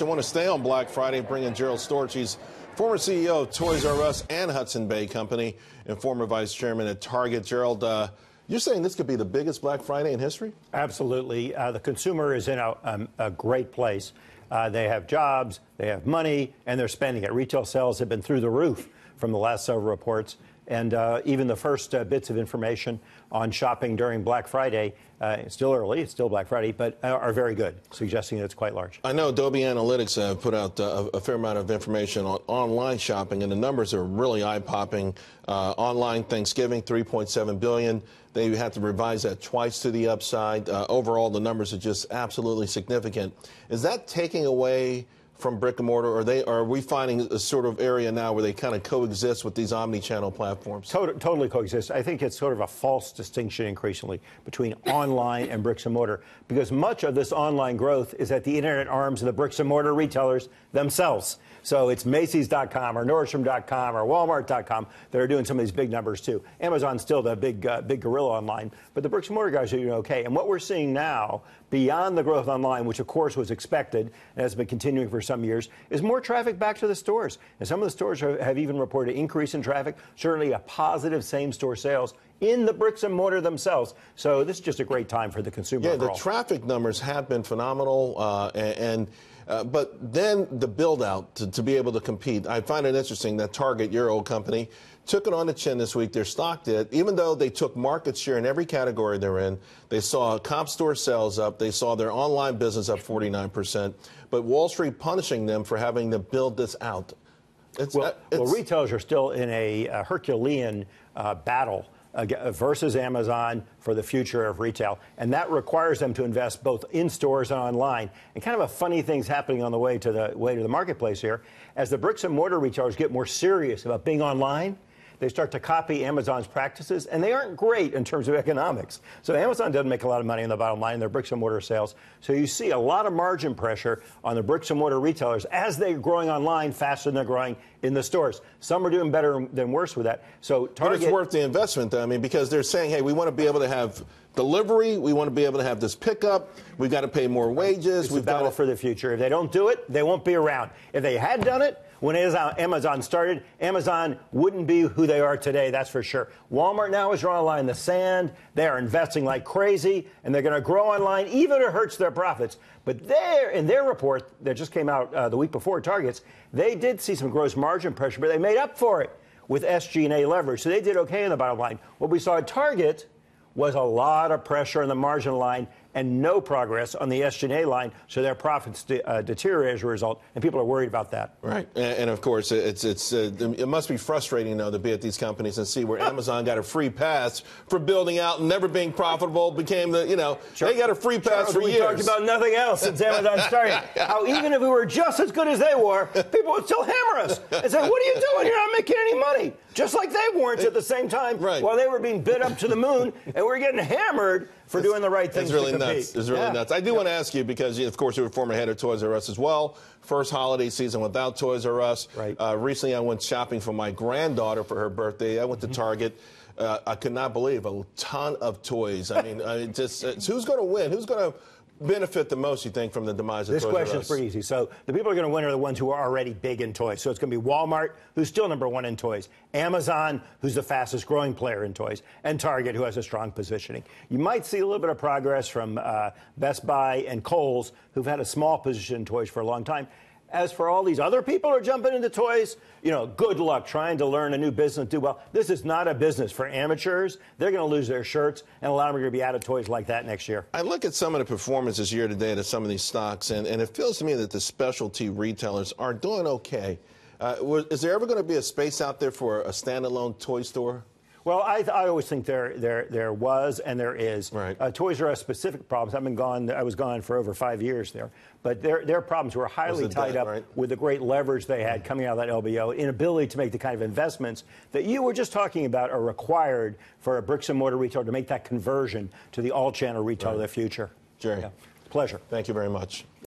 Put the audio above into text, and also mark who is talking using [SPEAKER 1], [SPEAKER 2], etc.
[SPEAKER 1] I want to stay on Black Friday and bring in Gerald Storch. He's former CEO of Toys R Us and Hudson Bay Company and former vice chairman at Target. Gerald, you're saying this could be the biggest Black Friday in history?
[SPEAKER 2] Absolutely. The consumer is in a great place. They have jobs, they have money, and they're spending it. Retail sales have been through the roof from the last several reports. And even the first bits of information on shopping during Black Friday, it's still early, it's still Black Friday, but are very good, suggesting that it's quite large.
[SPEAKER 1] I know Adobe Analytics put out a fair amount of information on online shopping, and the numbers are really eye-popping. Online Thanksgiving, $3.7 billion. They had to revise that twice to the upside. Overall, the numbers are just absolutely significant. Is that taking away from brick and mortar, or are we finding a sort of area now where they kind of coexist with these omni-channel platforms?
[SPEAKER 2] Totally coexist. I think it's sort of a false distinction increasingly between online and bricks and mortar, because much of this online growth is at the internet arms of the bricks and mortar retailers themselves. So it's Macy's.com or Nordstrom.com or Walmart.com that are doing some of these big numbers too. Amazon's still the big gorilla online, but the bricks and mortar guys are doing okay. And what we're seeing now, beyond the growth online, which of course was expected and has been continuing for some years, is more traffic back to the stores. And some of the stores have even reported increase in traffic, certainly a positive same-store sales in the bricks and mortar themselves. So this is just a great time for the consumer overall.
[SPEAKER 1] The traffic numbers have been phenomenal, but then the build-out to be able to compete. I find it interesting that Target, your old company, took it on the chin this week. Their stock did. Even though they took market share in every category they're in, they saw comp store sales up. They saw their online business up 49%. But Wall Street punishing them for having to build this out.
[SPEAKER 2] Well, retailers are still in a Herculean battle versus Amazon for the future of retail. And that requires them to invest both in stores and online. And kind of a funny thing's happening on the way to the marketplace here. As the bricks and mortar retailers get more serious about being online, they start to copy Amazon's practices, and they aren't great in terms of economics. So Amazon doesn't make a lot of money in the bottom line in their bricks and mortar sales. So you see a lot of margin pressure on the bricks and mortar retailers as they're growing online faster than they're growing in the stores. Some are doing better than worse with that. So Target,
[SPEAKER 1] but it's worth the investment, though. I mean, because they're saying, hey, we want to be able to have delivery, we want to be able to have this pickup, we've got to pay more wages.
[SPEAKER 2] It's a battle for the future. If they don't do it, they won't be around. If they had done it when Amazon started, Amazon wouldn't be who they are today, that's for sure. Walmart now is drawing a line in the sand. They are investing like crazy, and they're going to grow online, even if it hurts their profits. But in their report that just came out the week before, Target's, they did see some gross margin pressure, but they made up for it with SG&A leverage. So they did okay in the bottom line. What we saw at Target was a lot of pressure on the margin line and no progress on the SG&A line, so their profits deteriorate as a result, and people are worried about that.
[SPEAKER 1] Right, and of course, it must be frustrating, though, to be at these companies and see where Amazon got a free pass for building out and never being profitable, became the, they got a free pass for years.
[SPEAKER 2] We talked about nothing else since Amazon started. How even if we were just as good as they were, people would still hammer us and say, what are you doing? You're not making any money. Just like they weren't at the same time while they were being bid up to the moon, and we're getting hammered for doing the right thing.
[SPEAKER 1] It's really nuts. It's really nuts. I do want to ask you, because, of course, you were former head of Toys R Us as well. First holiday season without Toys R Us. Right. Recently, I went shopping for my granddaughter for her birthday. I went to Target. I could not believe a ton of toys. I mean, who's going to win? Who's going to benefit the most, you think, from the demise of Toys R Us?
[SPEAKER 2] This question is pretty easy. So the people who are going to win are the ones who are already big in toys. So it's going to be Walmart, who's still #1 in toys, Amazon, who's the fastest growing player in toys, and Target, who has a strong positioning. You might see a little bit of progress from Best Buy and Kohl's, who've had a small position in toys for a long time. As for all these other people who are jumping into toys, good luck trying to learn a new business, do well. This is not a business for amateurs. They're going to lose their shirts, and a lot of them are going to be out of toys like that next year.
[SPEAKER 1] I look at some of the performances year to date of some of these stocks, and it feels to me that the specialty retailers are doing okay. Is there ever going to be a space out there for a standalone toy store?
[SPEAKER 2] Well, I always think there was and there is.
[SPEAKER 1] Right.
[SPEAKER 2] Toys R Us specific problems. I was gone for over 5 years there. But their problems were highly tied up with the great leverage they had coming out of that LBO, inability to make the kind of investments that you were just talking about are required for a bricks and mortar retailer to make that conversion to the all-channel retail of the future.
[SPEAKER 1] Jerry.
[SPEAKER 2] Pleasure.
[SPEAKER 1] Thank you very much.